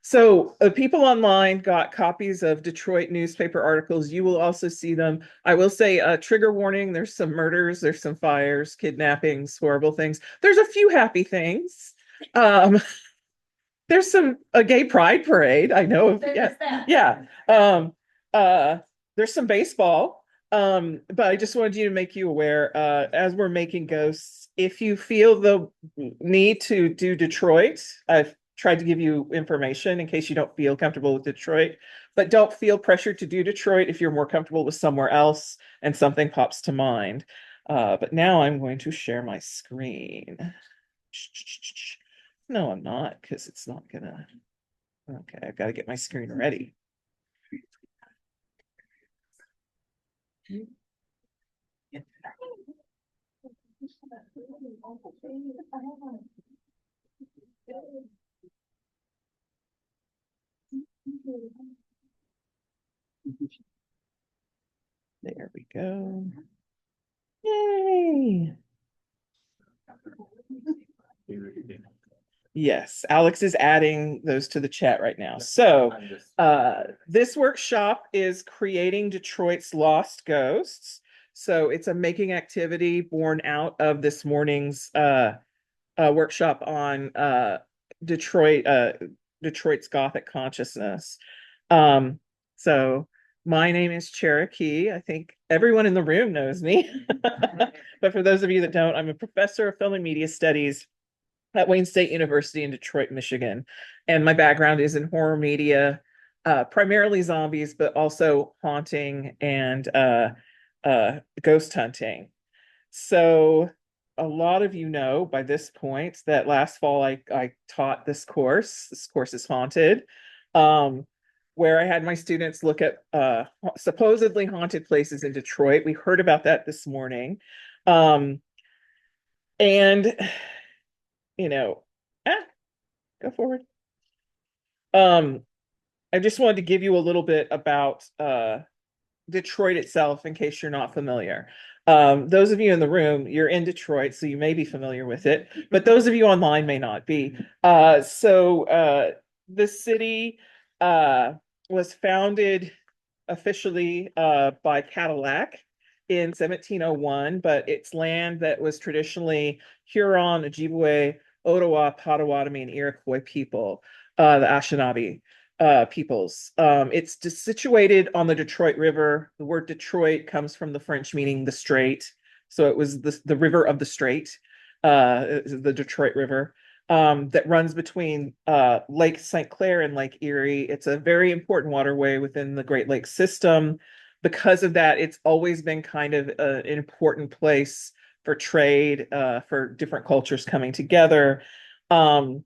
So people online got copies of Detroit newspaper articles. You will also see them. I will say, trigger warning, there's some murders, there's some fires, kidnappings, horrible things. There's a few happy things. Um, there's a gay pride parade. I know of, yeah, yeah. Uh, there's some baseball. But I just wanted you to make you aware, as we're making ghosts, if you feel the need to do Detroit, I've tried to give you information in case you don't feel comfortable with Detroit, but don't feel pressured to do Detroit if you're more comfortable with somewhere else and something pops to mind. But now I'm going to share my screen. No, I'm not, because it's not gonna. Okay, I've got to get my screen ready. There we go. Yay! Yes, Alex is adding those to the chat right now. So, this workshop is creating Detroit's Lost Ghosts. So, it's a making activity born out of this morning's workshop on Detroit, Detroit's Gothic consciousness. Um, so, my name is Chera Kee. I think everyone in the room knows me. But for those of you that don't, I'm a professor of film and media studies at Wayne State University in Detroit, Michigan. And my background is in horror media, primarily zombies, but also haunting and ghost hunting. So a lot of you know by this point that last fall I taught this course. This course is haunted, where I had my students look at supposedly haunted places in Detroit. We heard about that this morning. Um, and you know, ah, go forward. Um, I just wanted to give you a little bit about Detroit itself in case you're not familiar. Those of you in the room, you're in Detroit, so you may be familiar with it, but those of you online may not be. The city uh, was founded officially by Cadillac in 1701, but it's land that was traditionally Huron, Ojibwe, Ottawa, Potawatomi, and Iroquois people, the Anishinaabe peoples. It's situated on the Detroit River. The word Detroit comes from the French meaning the strait. So it was the river of the strait, the Detroit River, that runs between Lake St. Clair and Lake Erie. It's a very important waterway within the Great Lakes system. Because of that, it's always been kind of an important place for trade, for different cultures coming together. Um,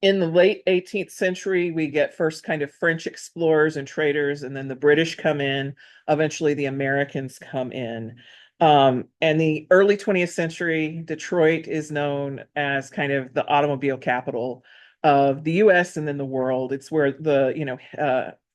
in the late 18th century, we get first kind of French explorers and traders, and then the British come in. Eventually, the Americans come in. And the early 20th century, Detroit is known as kind of the automobile capital of the US and then the world. It's where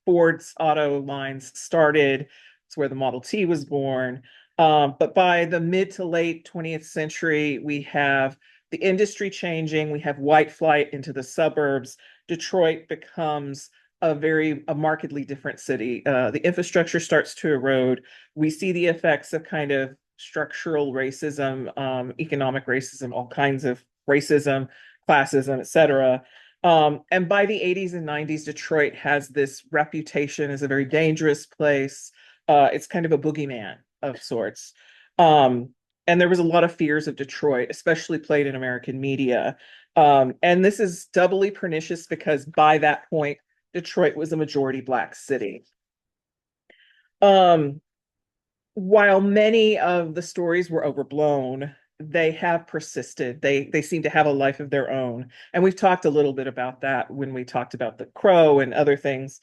Ford's auto lines started. It's where the Model T was born. But by the mid to late 20th century, we have the industry changing. We have white flight into the suburbs. Detroit becomes a markedly different city. The infrastructure starts to erode. We see the effects of kind of structural racism, economic racism, all kinds of racism, classism, etc. And by the 80s and 90s, Detroit has this reputation as a very dangerous place. It's kind of a boogeyman of sorts. Um, and there was a lot of fears of Detroit, especially played in American media. And this is doubly pernicious because by that point, Detroit was a majority Black city. Um, while many of the stories were overblown, they have persisted. They seem to have a life of their own. And we've talked a little bit about that when we talked about the Crow and other things.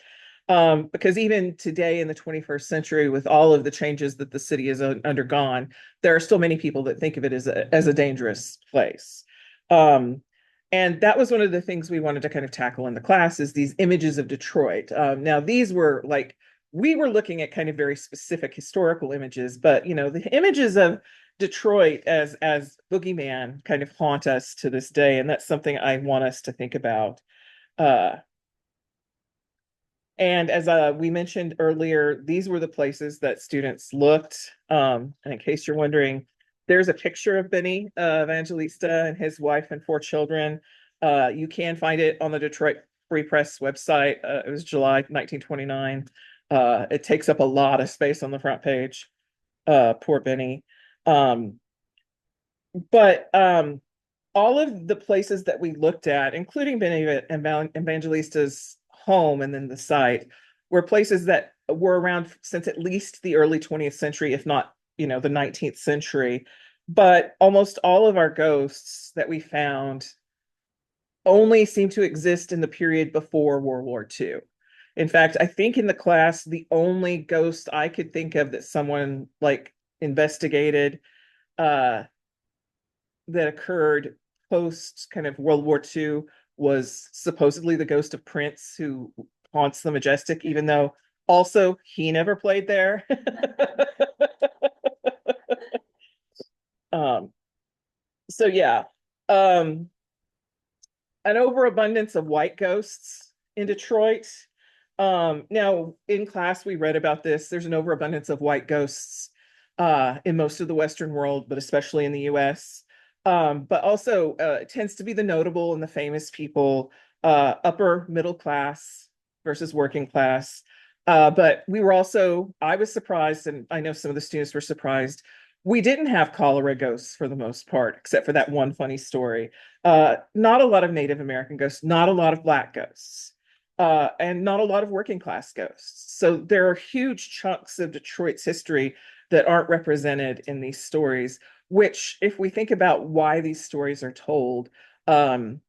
Because even today in the 21st century, with all of the changes that the city has undergone, there are still many people that think of it as a dangerous place. Um, and that was one of the things we wanted to kind of tackle in the class is these images of Detroit. Now, these were like we were looking at kind of very specific historical images, but the images of Detroit as boogeyman kind of haunt us to this day, and that's something I want us to think about. Uh, And as we mentioned earlier, these were the places that students looked. And in case you're wondering, there's a picture of Benny Evangelista and his wife and four children. You can find it on the Detroit Free Press website. It was July 1929. It takes up a lot of space on the front page. Poor Benny. Um, but all of the places that we looked at, including Benny Evangelista's home and then the site, were places that were around since at least the early 20th century, if not, the 19th century. But almost all of our ghosts that we found only seem to exist in the period before World War II. In fact, I think in the class, the only ghost I could think of that someone like investigated uh, that occurred post kind of World War II was supposedly the ghost of Prince who haunts the Majestic, even though also he never played there. um, so yeah. Um, an overabundance of white ghosts in Detroit. Now, in class, we read about this. There's an overabundance of white ghosts in most of the Western world, but especially in the US. But also, it tends to be the notable and the famous people, upper middle class versus working class. But I was surprised, and I know some of the students were surprised. We didn't have cholera ghosts for the most part, except for that one funny story. Not a lot of Native American ghosts, not a lot of Black ghosts, and not a lot of working class ghosts. So there are huge chunks of Detroit's history that aren't represented in these stories, which, if we think about why these stories are told, some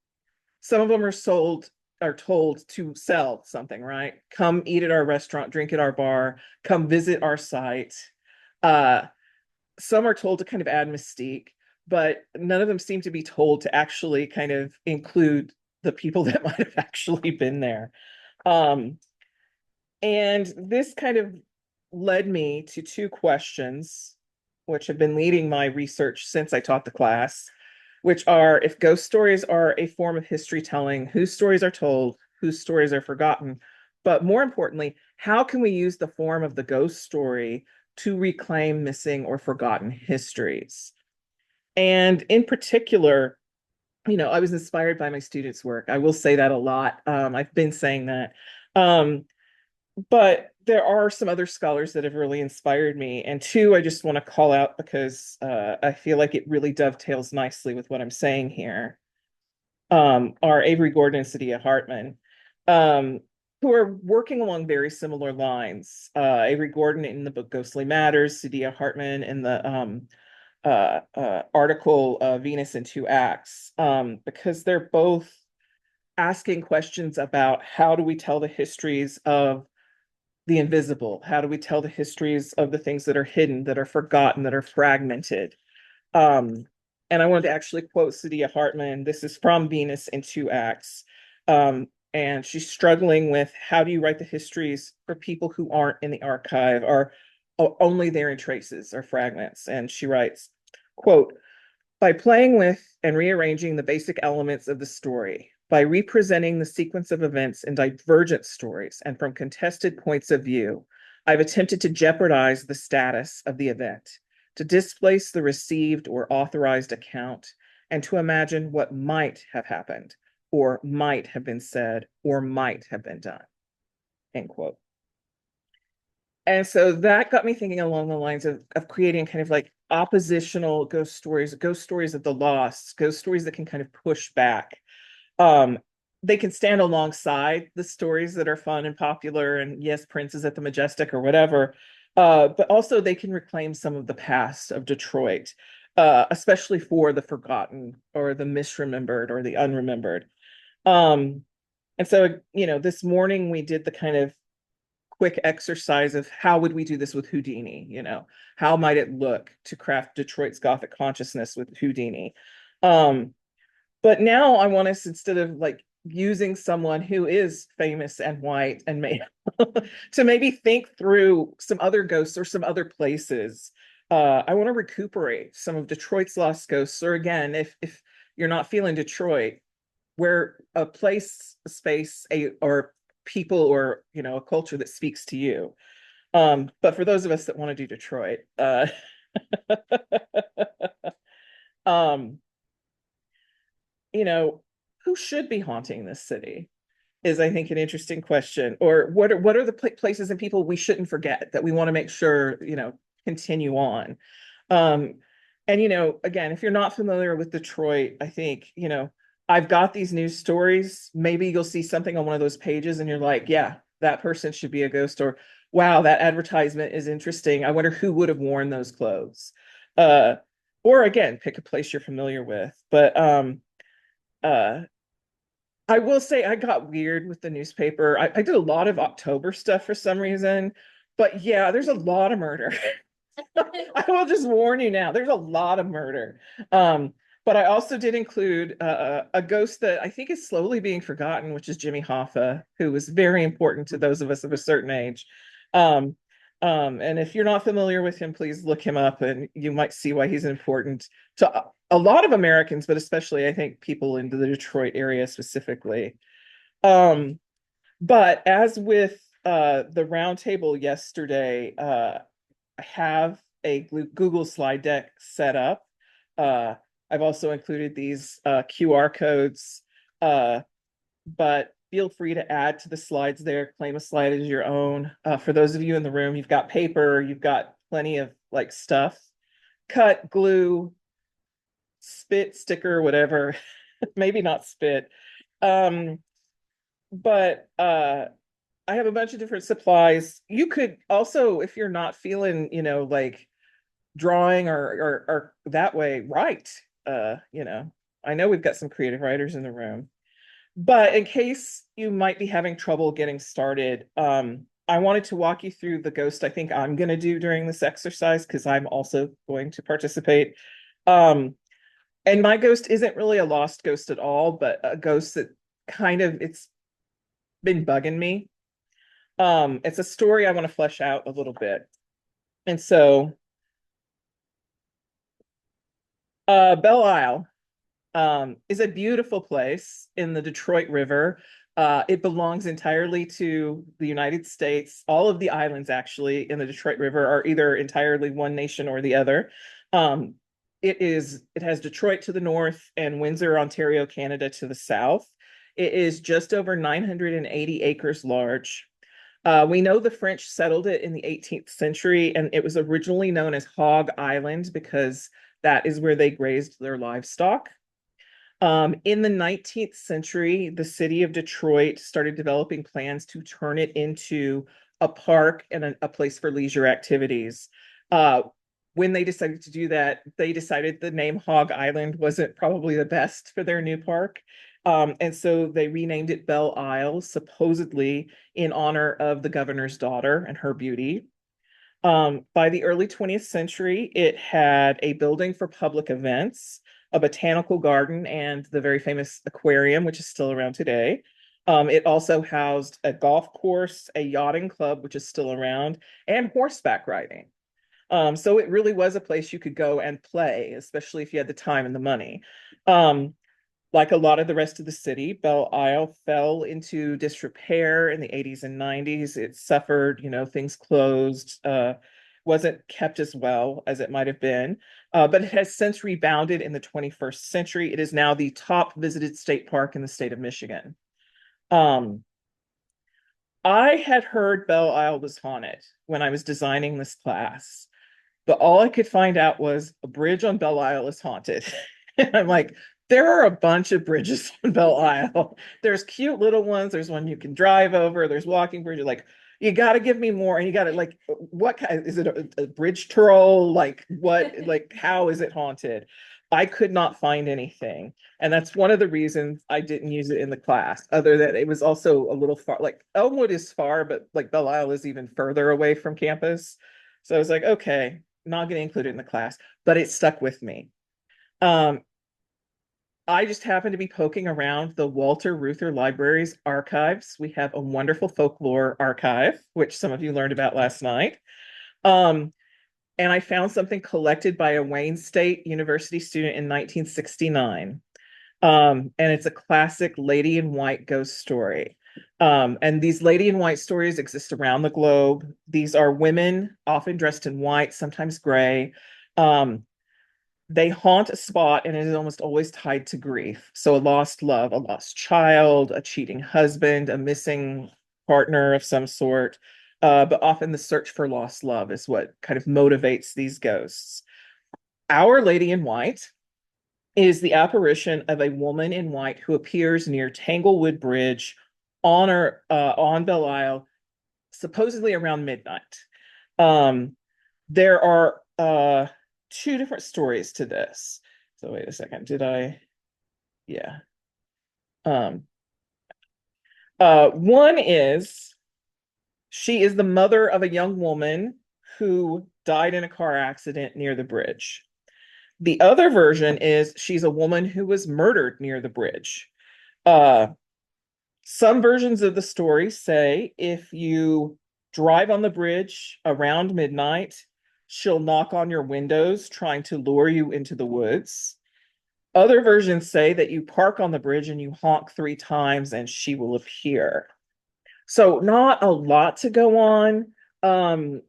of them are told to sell something, right? Come eat at our restaurant, drink at our bar, come visit our site. Uh, some are told to kind of add mystique, but none of them seem to be told to actually kind of include the people that might have actually been there. Um, and this kind of led me to two questions, which have been leading my research since I taught the class, which are, if ghost stories are a form of history telling, whose stories are told, whose stories are forgotten? But more importantly, how can we use the form of the ghost story to reclaim missing or forgotten histories? And in particular, I was inspired by my students' work. I will say that a lot. I've been saying that. Um, but there are some other scholars that have really inspired me. And two, I just want to call out because I feel like it really dovetails nicely with what I'm saying here, are Avery Gordon and Sadia Hartman, um, who are working along very similar lines. Avery Gordon in the book Ghostly Matters, Sadia Hartman in the article Venus in Two Acts, because they're both asking questions about how do we tell the histories of the invisible? How do we tell the histories of the things that are hidden, that are forgotten, that are fragmented? Um, and I wanted to actually quote Sadia Hartman. This is from Venus in Two Acts. And she's struggling with how do you write the histories for people who aren't in the archive or only there in traces or fragments. And she writes, quote, by playing with and rearranging the basic elements of the story, by representing the sequence of events in divergent stories and from contested points of view, I've attempted to jeopardize the status of the event, to displace the received or authorized account, and to imagine what might have happened, or might have been said, or might have been done. End quote. And so that got me thinking along the lines of creating kind of like oppositional ghost stories of the lost, ghost stories that can kind of push back. Um, they can stand alongside the stories that are fun and popular, and yes, Prince is at the Majestic or whatever. But also they can reclaim some of the past of Detroit, especially for the forgotten or the misremembered or the unremembered. Um, and so, this morning we did the kind of quick exercise of how would we do this with Houdini? How might it look to craft Detroit's Gothic consciousness with Houdini? But now I want us, instead of like using someone who is famous and white and made to maybe think through some other ghosts or some other places. I want to recuperate some of Detroit's lost ghosts. Or again, if you're not feeling Detroit, where a place, a space, or people or, a culture that speaks to you. But for those of us that want to do Detroit, um, you know, who should be haunting this city is, I think, an interesting question. Or what are the places and people we shouldn't forget that we want to make sure, continue on. Um, and again, if you're not familiar with Detroit, I think, I've got these news stories. Maybe you'll see something on one of those pages and you're like, yeah, that person should be a ghost, or wow, that advertisement is interesting. I wonder who would have worn those clothes. Uh, or again, pick a place you're familiar with. But uh I will say I got weird with the newspaper. I did a lot of October stuff for some reason, but yeah, there's a lot of murder. I will just warn you now, there's a lot of murder. Um, but I also did include a ghost that I think is slowly being forgotten, which is Jimmy Hoffa, who was very important to those of us of a certain age. Um, and if you're not familiar with him, please look him up and you might see why he's important to a lot of Americans, but especially I think people in the Detroit area specifically. Um, but as with the roundtable yesterday, I have a Google slide deck set up. Uh, I've also included these QR codes, uh, but feel free to add to the slides there, claim a slide as your own. For those of you in the room, you've got paper, you've got plenty of like stuff, cut, glue, spit, sticker, whatever. Maybe not spit. Um, but I have a bunch of different supplies. You could also, if you're not feeling, like drawing or that way, write. I know we've got some creative writers in the room. But in case you might be having trouble getting started, I wanted to walk you through the ghost I think I'm going to do during this exercise because I'm also going to participate. Um, and my ghost isn't really a lost ghost at all, but a ghost that it's been bugging me. It's a story I want to flesh out a little bit. And so, Belle Isle is a beautiful place in the Detroit River. It belongs entirely to the United States. All of the islands, actually, in the Detroit River are either entirely one nation or the other. Um, it has Detroit to the north and Windsor, Ontario, Canada to the south. It is just over 980 acres large. We know the French settled it in the 18th century, and it was originally known as Hog Island because that is where they grazed their livestock. In the 19th century, the city of Detroit started developing plans to turn it into a park and a place for leisure activities. Uh, when they decided to do that, they decided the name Hog Island wasn't probably the best for their new park. And so they renamed it Belle Isle, supposedly in honor of the governor's daughter and her beauty. By the early 20th century, it had a building for public events, a botanical garden, and the very famous aquarium, which is still around today. It also housed a golf course, a yachting club, which is still around, and horseback riding. So it really was a place you could go and play, especially if you had the time and the money. Um, like a lot of the rest of the city, Belle Isle fell into disrepair in the 80s and 90s. It suffered, things closed, wasn't kept as well as it might have been. But it has since rebounded in the 21st century. It is now the top visited state park in the state of Michigan. Um, I had heard Belle Isle was haunted when I was designing this class, but all I could find out was a bridge on Belle Isle is haunted. And I'm like, there are a bunch of bridges on Belle Isle. There's cute little ones. There's one you can drive over. There's walking bridges. Like, you got to give me more. And you got to like, what kind is it? A bridge troll? Like what? Like how is it haunted? I could not find anything, and that's one of the reasons I didn't use it in the class. Other than it was also a little far. Like Elmwood is far, but like Belle Isle is even further away from campus. So I was like, okay, not going to include it in the class, but it stuck with me. Um, I just happened to be poking around the Walter Reuther Library's archives. We have a wonderful folklore archive, which some of you learned about last night. Um, and I found something collected by a Wayne State University student in 1969. And it's a classic lady in white ghost story. And these lady in white stories exist around the globe. These are women, often dressed in white, sometimes gray. Um, they haunt a spot and it is almost always tied to grief. So a lost love, a lost child, a cheating husband, a missing partner of some sort. But often the search for lost love is what kind of motivates these ghosts. Our Lady in White is the apparition of a woman in white who appears near Tanglewood Bridge on Belle Isle, supposedly around midnight. Um, there are two different stories to this. So wait a second, did I? Yeah. Um, one is she is the mother of a young woman who died in a car accident near the bridge. The other version is she's a woman who was murdered near the bridge. Uh, Some versions of the story say if you drive on the bridge around midnight, she'll knock on your windows trying to lure you into the woods. Other versions say that you park on the bridge and you honk 3 times and she will appear. So, not a lot to go on. Um,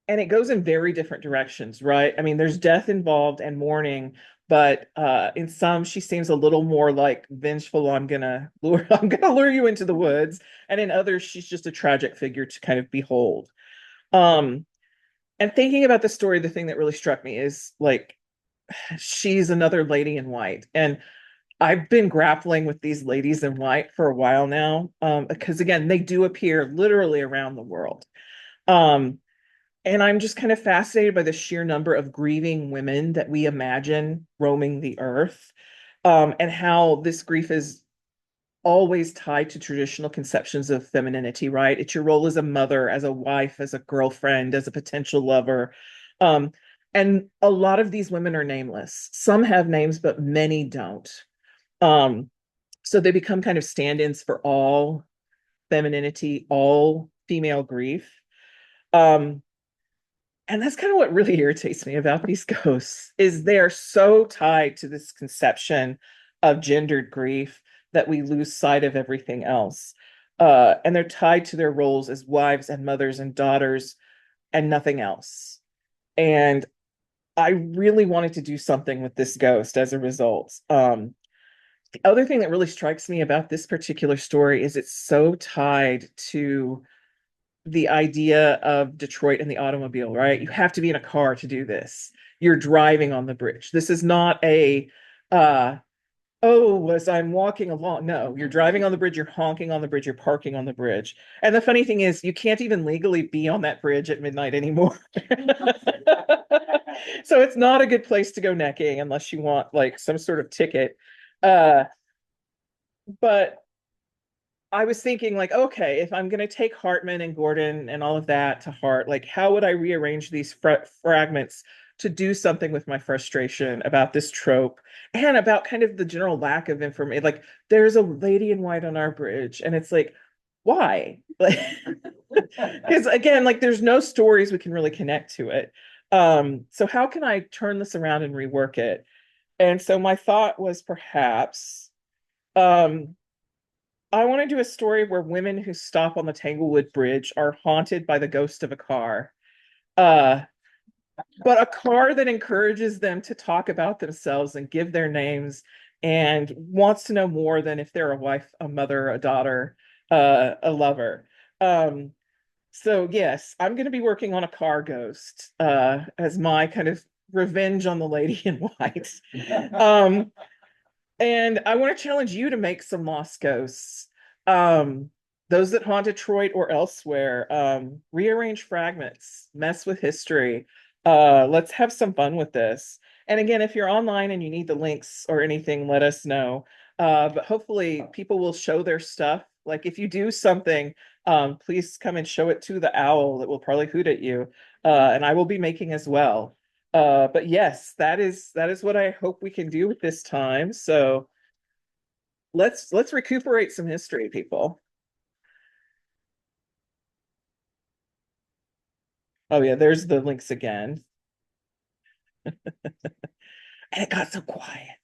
and it goes in very different directions, right? I mean, there's death involved and mourning, but in some she seems a little more like vengeful. I'm gonna lure you into the woods, and in others she's just a tragic figure to kind of behold. Um, and thinking about the story, the thing that really struck me is like she's another lady in white, and I've been grappling with these ladies in white for a while now, because again, they do appear literally around the world. Um, and I'm just kind of fascinated by the sheer number of grieving women that we imagine roaming the earth, and how this grief is always tied to traditional conceptions of femininity, right? It's your role as a mother, as a wife, as a girlfriend, as a potential lover. Um, and a lot of these women are nameless. Some have names, but many don't. Um, so they become kind of stand-ins for all femininity, all female grief. Um, and that's kind of what really irritates me about these ghosts is they're so tied to this conception of gendered grief that we lose sight of everything else. And they're tied to their roles as wives and mothers and daughters and nothing else. And I really wanted to do something with this ghost as a result. The other thing that really strikes me about this particular story is it's so tied to the idea of Detroit and the automobile, right? You have to be in a car to do this. You're driving on the bridge. This is not a oh, as I'm walking along. No, you're driving on the bridge, you're honking on the bridge, you're parking on the bridge. And the funny thing is, you can't even legally be on that bridge at midnight anymore. So it's not a good place to go necking unless you want like some sort of ticket. Uh, but I was thinking like, okay, if I'm going to take Hartman and Gordon and all of that to heart, like how would I rearrange these fragments to do something with my frustration about this trope and about kind of the general lack of information? Like there's a lady in white on our bridge and it's like, why? Like, because again, like there's no stories we can really connect to it. So how can I turn this around and rework it? And so my thought was perhaps, um, I want to do a story where women who stop on the Tanglewood Bridge are haunted by the ghost of a car. Uh, but a car that encourages them to talk about themselves and give their names and wants to know more than if they're a wife, a mother, a daughter, a lover. Um, so yes, I'm going to be working on a car ghost as my kind of revenge on the lady in white. Um, and I want to challenge you to make some lost ghosts. Um, those that haunt Detroit or elsewhere. Rearrange fragments, mess with history. Let's have some fun with this. And again, if you're online and you need the links or anything, let us know. But hopefully people will show their stuff. Like if you do something, please come and show it to the owl that will probably hoot at you. And I will be making as well. But yes, that is what I hope we can do with this time. So let's recuperate some history, people. Oh yeah, there's the links again. And it got so quiet.